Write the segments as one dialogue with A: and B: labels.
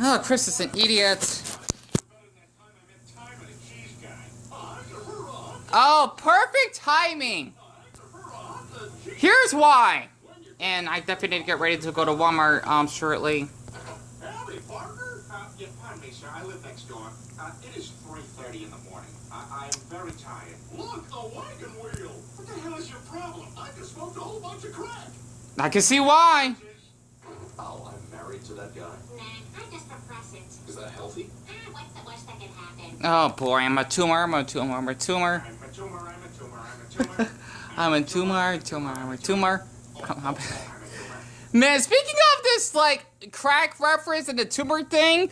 A: Oh, Chris is an idiot. Oh, perfect timing. Here's why. And I definitely need to get ready to go to Walmart shortly.
B: Howdy, partner. Yeah, pardon me, sir. I live next door. It is 3:30 in the morning. I am very tired. Look, a wagon wheel. What the hell is your problem? I just smoked a whole bunch of crack.
A: I can see why.
B: Oh, I'm married to that guy.
C: Nah, I just repress it.
B: Is that healthy?
C: What's the worst that can happen?
A: Oh boy, I'm a tumor.
B: I'm a tumor. I'm a tumor.
A: I'm a tumor. Man, speaking of this, like, crack reference and the tumor thing,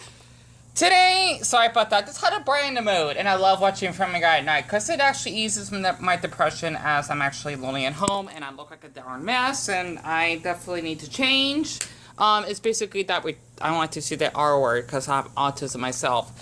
A: today, sorry about that, just had to brighten the mood, and I love watching Family Guy at night, because it actually eases my depression as I'm actually lonely at home, and I look like a darn mess, and I definitely need to change. It's basically that I want to see the R word, because I have autism myself.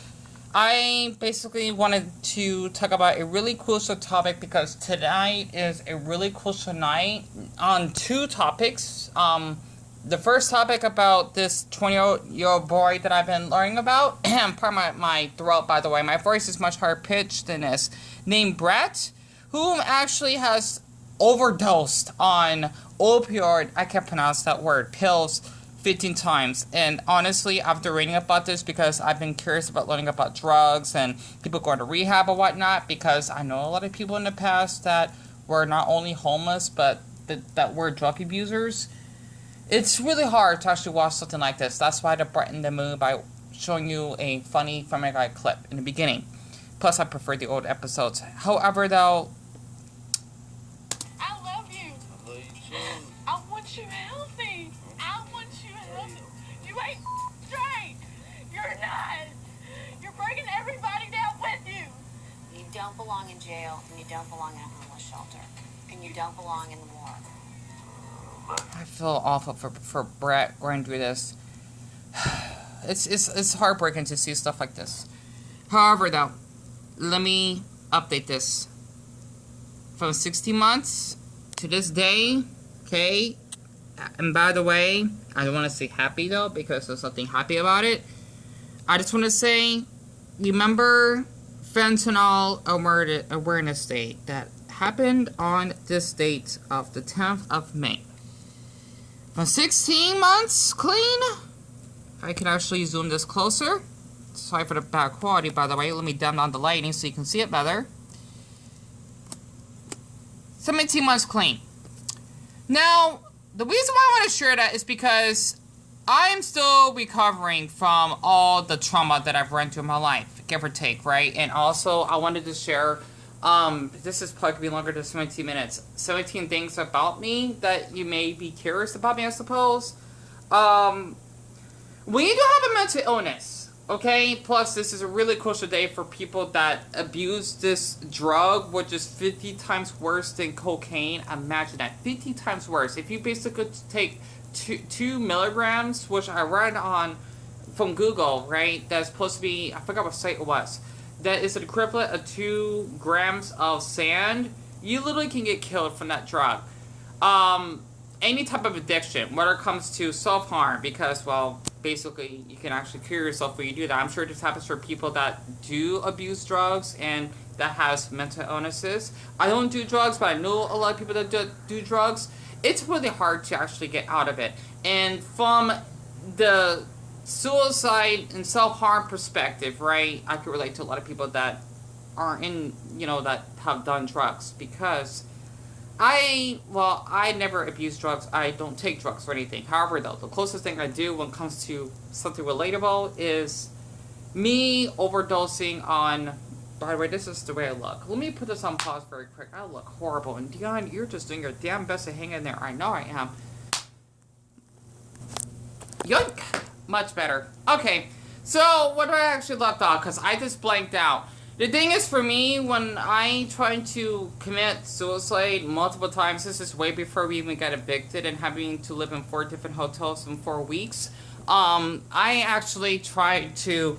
A: I basically wanted to talk about a really crucial topic because tonight is a really crucial night on two topics. The first topic about this 20-year-old boy that I've been learning about, pardon my throat, by the way, my voice is much higher pitched than this, named Brett, whom actually has overdosed on opioid, I can't pronounce that word, pills, 15 times. And honestly, after reading about this, because I've been curious about learning about drugs and people going to rehab or whatnot, because I know a lot of people in the past that were not only homeless, but that were drug abusers. It's really hard to actually watch something like this. That's why I had to brighten the mood by showing you a funny Family Guy clip in the beginning. Plus, I prefer the old episodes. However, though,
D: I love you.
E: I love you too.
D: I want you healthy. I want you healthy. You ain't straight. You're not. You're bringing everybody down with you.
C: You don't belong in jail, and you don't belong in a homeless shelter, and you don't belong in the war.
A: I feel awful for Brett going through this. It's heartbreaking to see stuff like this. However, though, let me update this. From 16 months to this day, okay? And by the way, I don't want to say happy, though, because there's nothing happy about it. I just want to say, remember Fentanyl Awareness Day that happened on this date of the 10th of May. From 16 months clean. I can actually zoom this closer. Sorry for the bad quality, by the way. Let me dim down the lighting so you can see it better. 17 months clean. Now, the reason why I want to share that is because I am still recovering from all the trauma that I've run through in my life, give or take, right? And also, I wanted to share, this is probably going to be longer than 17 minutes, 17 things about me that you may be curious about me, I suppose. When you do have a mental illness, okay, plus this is a really crucial day for people that abuse this drug, which is 50 times worse than cocaine. Imagine that, 50 times worse. If you basically take 2 milligrams, which I read on from Google, right, that's supposed to be, I forgot what site it was, that is an equivalent of 2 grams of sand, you literally can get killed from that drug. Any type of addiction, whether it comes to self-harm, because, well, basically, you can actually cure yourself when you do that. I'm sure this happens for people that do abuse drugs and that has mental illnesses. I don't do drugs, but I know a lot of people that do drugs. It's really hard to actually get out of it. And from the suicide and self-harm perspective, right, I could relate to a lot of people that are in, that have done drugs, because I never abuse drugs. I don't take drugs or anything. However, though, the closest thing I do when it comes to something relatable is me overdosing on, by the way, this is the way I look. Let me put this on pause very quick. I look horrible. And Dion, you're just doing your damn best to hang in there. I know I am. Yoink! Much better. Okay, so what do I actually left off? Because I just blanked out. The thing is, for me, when I tried to commit suicide multiple times, this is way before we even got evicted and having to live in 4 different hotels in 4 weeks, I actually tried to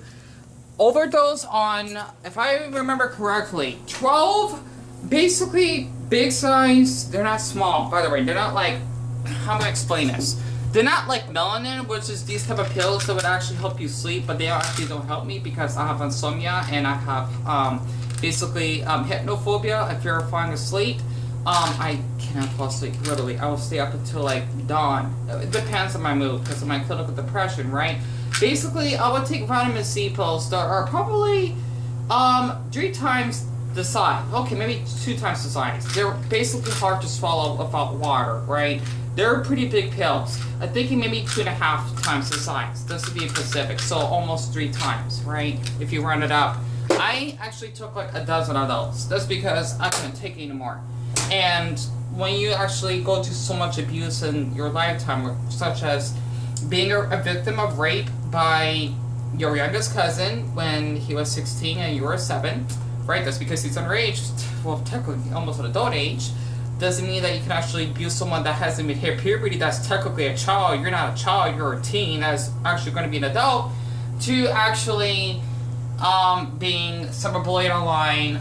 A: overdose on, if I remember correctly, 12 basically big size, they're not small, by the way, they're not like how am I explain this? They're not like melanin, which is these type of pills that would actually help you sleep, but they actually don't help me because I have insomnia and I have basically hypnophobia, a fear of falling asleep. I cannot fall asleep, literally. I will stay up until like dawn. It depends on my mood because of my clinical depression, right? Basically, I would take vitamin C pills that are probably 3 times the size. Okay, maybe 2 times the size. They're basically hard to swallow without water, right? They're pretty big pills. I'm thinking maybe 2.5 times the size. This would be Pacific, so almost 3 times, right? If you run it up. I actually took like a dozen of those. That's because I couldn't take anymore. And when you actually go through so much abuse in your lifetime, such as being a victim of rape by your youngest cousin when he was 16 and you were 7, right? That's because he's underage, well, technically almost an adult age, doesn't mean that you can actually abuse someone that hasn't even hit puberty, that's technically a child. You're not a child, you're a teen that's actually going to be an adult, to actually being cyberbullied online,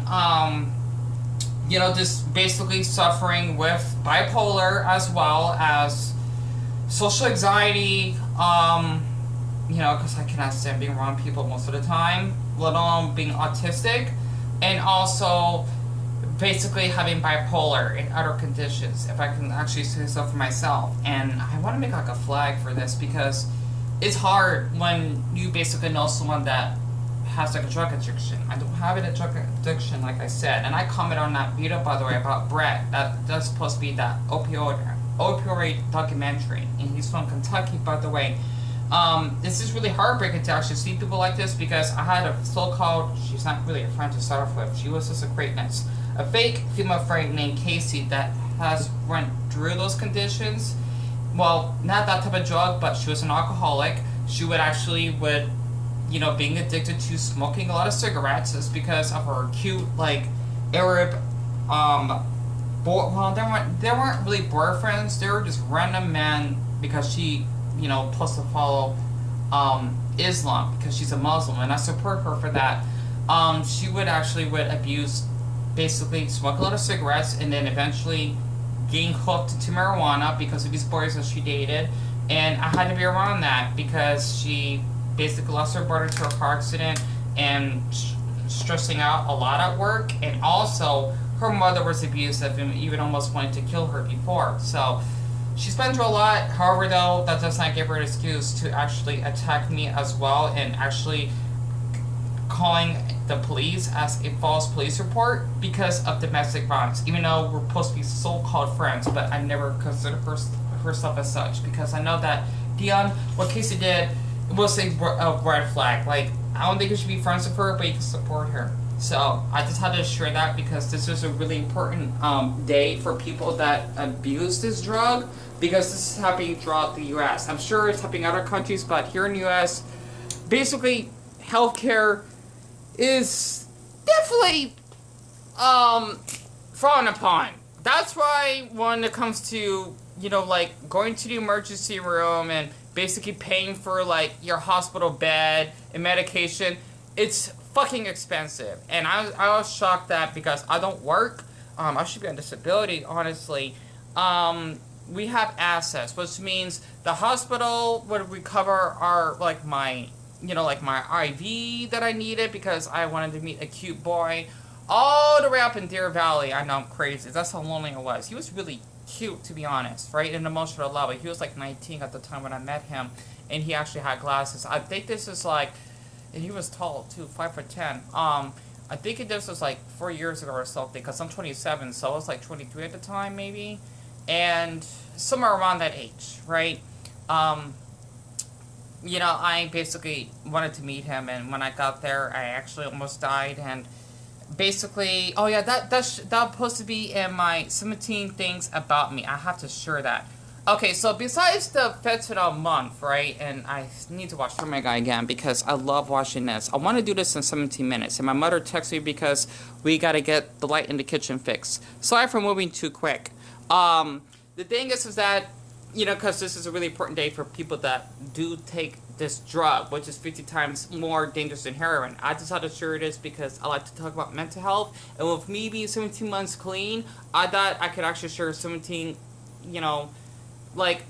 A: you know, just basically suffering with bipolar as well as social anxiety, you know, because I cannot stand being around people most of the time, let alone being autistic, and also basically having bipolar and other conditions, if I can actually say so for myself. And I want to make like a flag for this because it's hard when you basically know someone that has like a drug addiction. I don't have a drug addiction, like I said, and I comment on that video, by the way, about Brett. That's supposed to be that opioid documentary, and he's from Kentucky, by the way. This is really heartbreaking to actually see people like this because I had a so-called, she's not really a friend to start off with, she was just acquaintance, a fake female friend named Casey that has went through those conditions. Well, not that type of drug, but she was an alcoholic. She would you know, being addicted to smoking a lot of cigarettes is because of her cute, like, Arab, well, they weren't really boyfriends, they were just random men because she, you know, plus to follow, Islam, because she's a Muslim, and I support her for that. She would abuse, basically, smoke a lot of cigarettes, and then eventually getting hooked to marijuana because of these boys that she dated, and I had to be around that because she basically lost her brother to a car accident and stressing out a lot at work, and also her mother was abusive and even almost wanted to kill her before. So she's been through a lot. However, though, that does not give her an excuse to actually attack me as well and actually calling the police as a false police report because of domestic violence, even though we're supposed to be so-called friends, but I never consider herself as such because I know that Dion, what Casey did, was a red flag. Like, I don't think you should be friends with her, but you can support her. So I just had to share that because this is a really important day for people that abuse this drug, because this is happening throughout the U.S. I'm sure it's happening in other countries, but here in the U.S., basically, healthcare is definitely frowned upon. That's why when it comes to, you know, like going to the emergency room and basically paying for like your hospital bed and medication, it's fucking expensive. And I was shocked that because I don't work, I should be on disability, honestly. We have assets, which means the hospital would recover our, like my, you know, like my IV that I needed because I wanted to meet a cute boy all the way up in Deer Valley. I know I'm crazy. That's how lonely I was. He was really cute, to be honest, right? In emotional level. He was like 19 at the time when I met him, and he actually had glasses. I think this is like, and he was tall too, 5'10". I think this was like 4 years ago or something, because I'm 27, so I was like 23 at the time, maybe, and somewhere around that age, right? You know, I basically wanted to meet him, and when I got there, I actually almost died, and basically, oh yeah, that's supposed to be in my 17 things about me. I have to share that. Okay, so besides the Fentanyl month, right, and I need to watch Family Guy again because I love watching this. I want to do this in 17 minutes, and my mother texted me because we got to get the light in the kitchen fixed. Sorry for moving too quick. The thing is that, you know, because this is a really important day for people that do take this drug, which is 50 times more dangerous than heroin. I just had to share this because I like to talk about mental health, and with me being 17 months clean, I thought I could actually share 17, you know, like,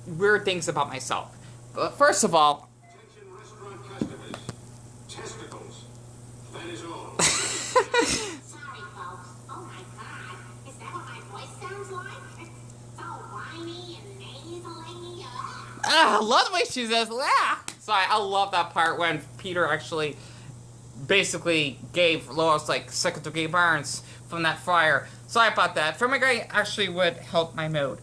A: weird things about myself. But first of all,
B: Attention restaurant customers. Testicles. That is all.
C: Sorry, folks. Oh my God. Is that what my voice sounds like? It's so whiny and nasally.
A: I love the way she says, ah! So I love that part when Peter actually basically gave Lois like second degree burns from that fire. Sorry about that. Fumigate actually would help my mood.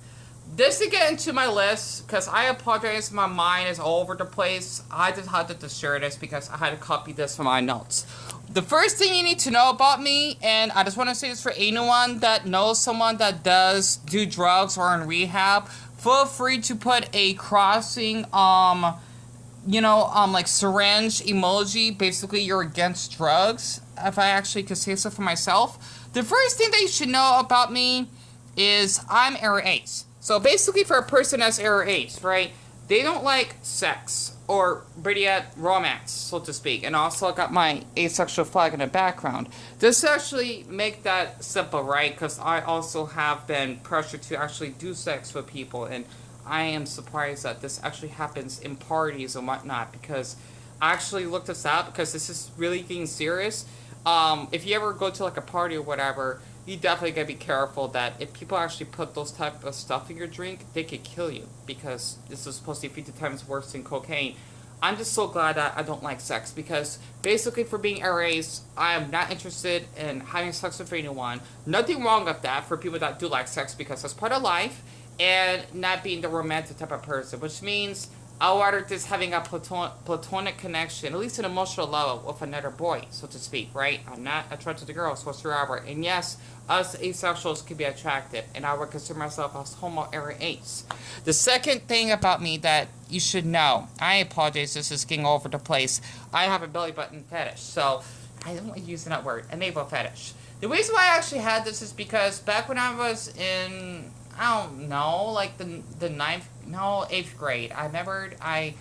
A: Just to get into my list, because I apologize, my mind is all over the place. I just had to share this because I had to copy this from my notes. The first thing you need to know about me, and I just want to say this for anyone that knows someone that does do drugs or in rehab, feel free to put a crossing, like syringe emoji. Basically, you're against drugs, if I actually could say so for myself. The first thing that you should know about me is I'm area ace. So basically, for a person that's area ace, right, they don't like sex or better yet, romance, so to speak. And also, I got my asexual flag in the background. This actually make that simple, right? Because I also have been pressured to actually do sex with people, and I am surprised that this actually happens in parties and whatnot, because I actually looked this up because this is really getting serious. If you ever go to like a party or whatever, you definitely gotta be careful that if people actually put those type of stuff in your drink, they could kill you, because this is supposed to be 50 times worse than cocaine. I'm just so glad that I don't like sex, because basically for being ace, I am not interested in having sex with anyone. Nothing wrong with that for people that do like sex, because that's part of life, and not being the romantic type of person, which means I'd rather just having a platonic connection, at least an emotional level, with another boy, so to speak, right? I'm not attracted to girls whatsoever. And yes, us asexuals can be attractive, and I would consider myself as homo area ace. The second thing about me that you should know, I apologize, this is getting all over the place. I have a belly button fetish, so I don't like using that word, a navel fetish. The reason why I actually had this is because back when I was in, I don't know, like the 8th grade, I remembered I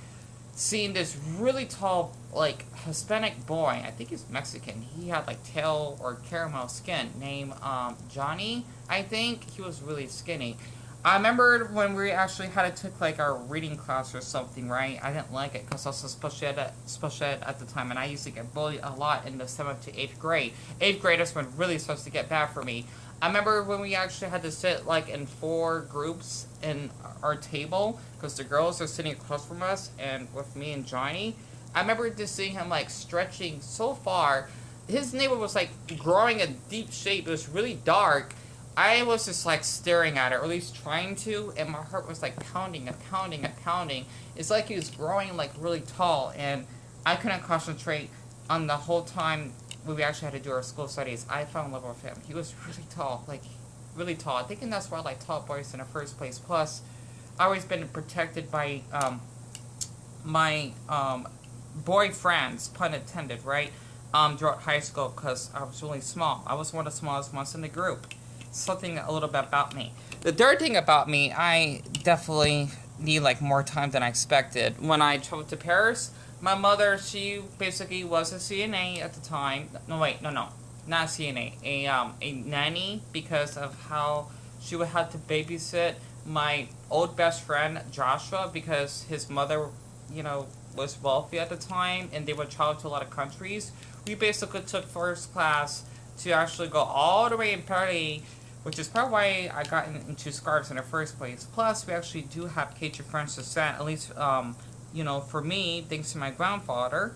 A: seen this really tall, like, Hispanic boy. I think he's Mexican. He had, like, tail or caramel skin, named Johnny, I think. He was really skinny. I remembered when we actually had to take, like, our reading class or something, right? I didn't like it because I was special ed at the time, and I used to get bullied a lot in the 7th to 8th grade. 8th grade is when really starts to get bad for me. I remember when we actually had to sit, like, in 4 groups in our table, because the girls are sitting across from us, and with me and Johnny. I remember just seeing him, like, stretching so far. His navel was, like, growing a deep shape. It was really dark. I was just, like, staring at it, or at least trying to, and my heart was, like, pounding and pounding and pounding. It's like he was growing, like, really tall, and I couldn't concentrate on the whole time when we actually had to do our school studies. I fell in love with him. He was really tall, like, really tall. I think that's why I like tall boys in the first place. Plus, I always been protected by my boyfriends, pun intended, right? Throughout high school, because I was really small. I was one of the smallest ones in the group. Something a little bit about me. The third thing about me, I definitely need like more time than I expected. When I traveled to Paris, my mother, she basically was a CNA at the time. No, not CNA. A nanny, because of how she would have to babysit my old best friend Joshua, because his mother, was wealthy at the time, and they would travel to a lot of countries. We basically took first class to actually go all the way in Paris, which is probably why I got into scarves in the first place. Plus, we actually do have Cajun French descent, at least, for me, thanks to my grandfather.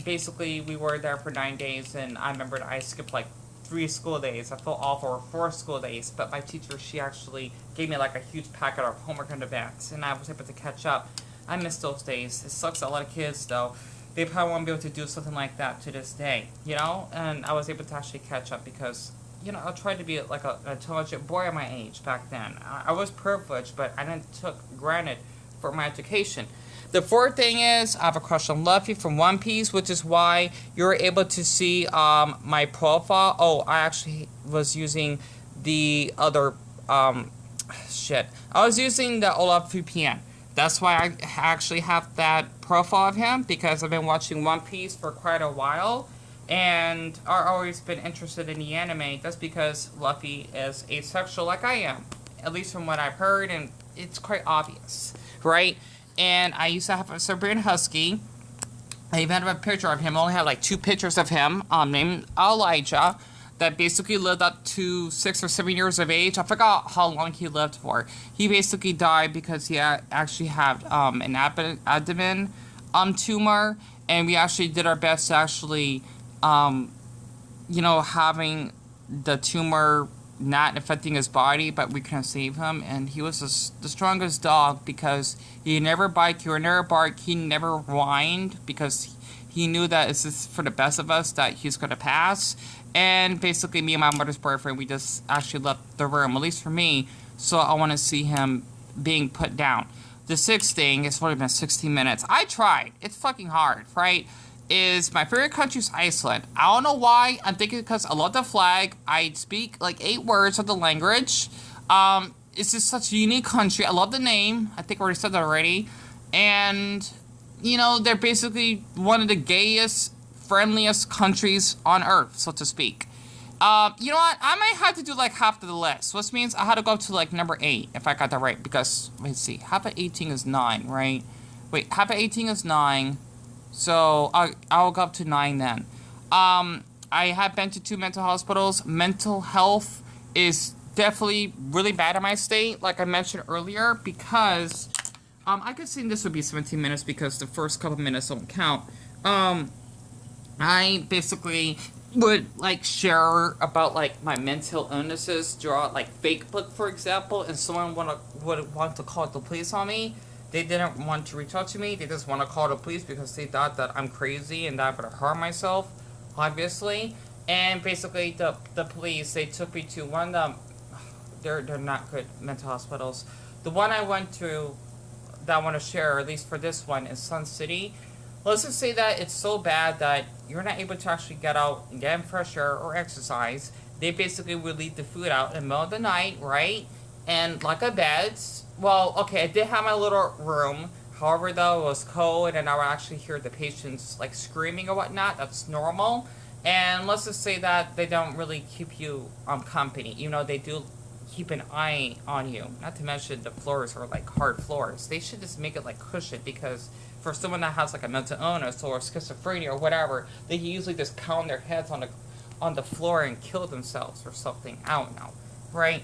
A: Basically, we were there for 9 days, and I remembered I skipped, like, 3 school days. I felt awful, or 4 school days, but my teacher, she actually gave me, like, a huge packet of homework in advance, and I was able to catch up. I miss those days. It sucks a lot of kids, though. They probably won't be able to do something like that to this day, and I was able to actually catch up because, I tried to be like an intelligent boy at my age back then. I was privileged, but I didn't took granted for my education. The fourth thing is, I have a crush on Luffy from One Piece, which is why you're able to see my profile. Oh, I actually was using the other, I was using the Olaf VPN. That's why I actually have that profile of him, because I've been watching One Piece for quite a while, and I've always been interested in the anime. That's because Luffy is asexual like I am. at least from what I've heard, and it's quite obvious, right? And I used to have a Siberian Husky. I even have a picture of him. I only have like 2 pictures of him, named Elijah, that basically lived up to 6 or 7 years of age. I forgot how long he lived for. He basically died because he actually had an abdomen tumor, and we actually did our best to actually, you know, having the tumor not affecting his body, but we couldn't save him. And he was the strongest dog because he never bite, he would never bark, he never whined, because he knew that it's just for the best of us that he's going to pass. And basically, me and my mother's boyfriend, we just actually left the room, at least for me, so I want to see him being put down. The 6th thing, it's only been 16 minutes. I tried. It's fucking hard, right? Is my favorite country is Iceland. I don't know why. I'm thinking because I love the flag. I speak like 8 words of the language. It's just such a unique country. I love the name. I think I already said that already. And, you know, they're basically one of the gayest, friendliest countries on earth, so to speak. You know what? I might have to do like half of the list, which means I had to go up to like number 8 if I got that right. Because let's see, half of 18 is 9, right? Wait, half of 18 is 9, so I'll go up to 9 then. I have been to 2 mental hospitals. Mental health is definitely really bad in my state, like I mentioned earlier, because I could say this would be 17 minutes because the first couple minutes don't count. I basically would like share about like my mental illnesses, draw like Facebook, for example, and someone would want to call the police on me. They didn't want to reach out to me. They just want to call the police because they thought that I'm crazy and that I would harm myself, obviously. And basically, the police, they took me to one of them. They're not good mental hospitals. The one I went to that I want to share, at least for this one, is Sun City. Let's just say that it's so bad that you're not able to actually get out and get in fresh air or exercise. They basically would leave the food out in the middle of the night, right? And like a bed. Well, okay, I did have my little room. However, though, it was cold, and I would actually hear the patients like screaming or whatnot. That's normal. And let's just say that they don't really keep you company. You know, they do keep an eye on you. Not to mention the floors are like hard floors. They should just make it like cushion, because for someone that has like a mental illness or schizophrenia or whatever, they usually just pound their heads on the floor and kill themselves or something. I don't know, right?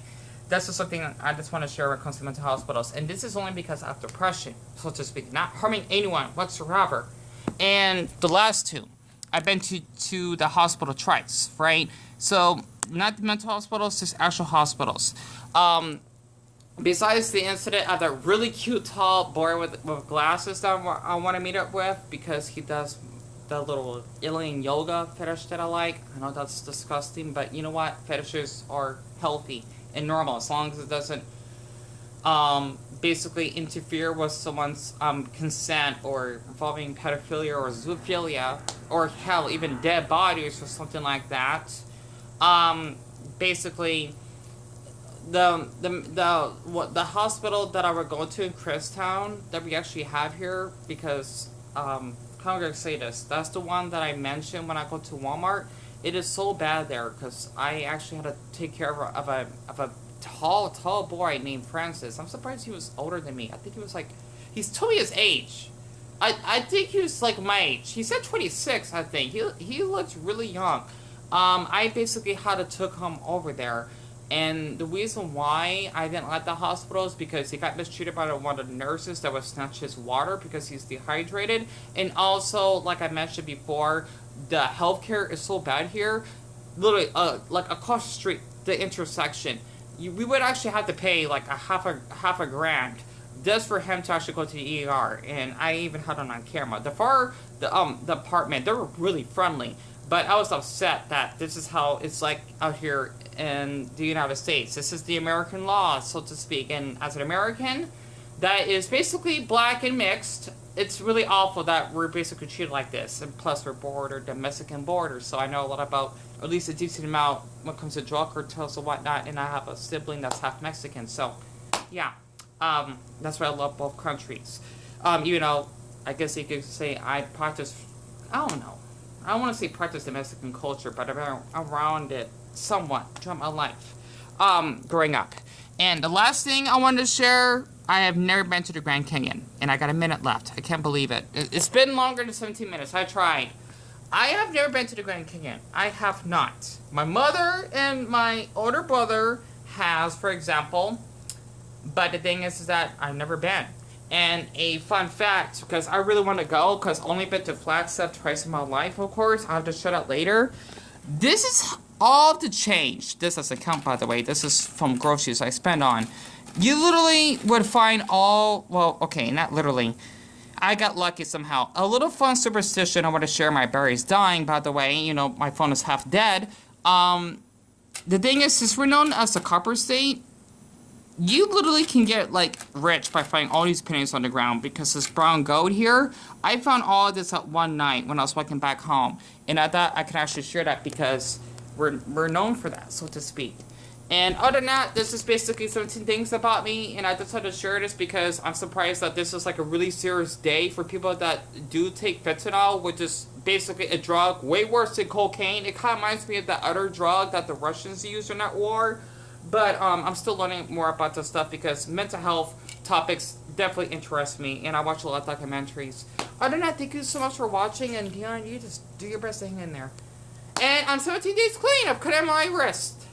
A: That's just something I just want to share when it comes to mental hospitals. And this is only because I have depression, so to speak, not harming anyone whatsoever. And the last 2, I've been to the hospital twice, right? So not the mental hospitals, just actual hospitals. Besides the incident of that really cute tall boy with glasses that I want to meet up with, because he does the little alien yoga fetish that I like. I know that's disgusting, but you know what? Fetishes are healthy and normal as long as it doesn't basically interfere with someone's consent, or involving pedophilia or zoophilia, or hell, even dead bodies or something like that. Basically, the hospital that I would go to in Christown that we actually have here, because how am I gonna say this? That's the one that I mentioned when I go to Walmart. It is so bad there because I actually had to take care of a tall boy named Francis. I'm surprised he was older than me. I think he was like, he's told me his age. I think he was like my age. He said 26. I think he looks really young. I basically had to took him over there. And the reason why I didn't like the hospital is because he got mistreated by one of the nurses that would snatch his water because he's dehydrated. And also, like I mentioned before, the healthcare is so bad here. Literally, like across the street, the intersection, we would actually have to pay like half a grand just for him to actually go to the ER. And I even had it on camera. The apartment, they were really friendly. But I was upset that this is how it's like out here in the United States. This is the American law, so to speak. And as an American that is basically black and mixed, it's really awful that we're basically treated like this. And plus, we're Mexican border. So I know a lot about, at least a decent amount when it comes to drug cartels and whatnot. And I have a sibling that's half Mexican. So, yeah. That's why I love both countries. You know, I guess you could say I practice, I don't know. I don't want to say practice the Mexican culture, but I've been around it somewhat throughout my life, growing up. And the last thing I wanted to share, I have never been to the Grand Canyon. And I got a minute left. I can't believe it. It's been longer than 17 minutes. I tried. I have never been to the Grand Canyon. I have not. My mother and my older brother has, for example. But the thing is that I've never been. And a fun fact, because I really want to go, because I've only been to Flagstaff twice in my life, of course. I'll have to shut up later. This is all the change. This doesn't count, by the way. This is from groceries I spend on. You literally would find all, well, okay, not literally. I got lucky somehow. A little fun superstition I want to share. My battery's dying, by the way. You know, my phone is half dead. The thing is, since we're known as the copper state, you literally can get, like, rich by finding all these pennies on the ground, because this brown gold here, I found all of this at one night when I was walking back home. And I thought I could actually share that because we're known for that, so to speak. And other than that, this is basically 17 things about me, and I decided to share this because I'm surprised that this is like a really serious day for people that do take fentanyl, which is basically a drug way worse than cocaine. It kind of reminds me of that other drug that the Russians used in that war. But I'm still learning more about this stuff because mental health topics definitely interest me, and I watch a lot of documentaries. Other than that, thank you so much for watching, and beyond, you just do your best to hang in there. And I'm 17 days clean. I've cut out my wrist.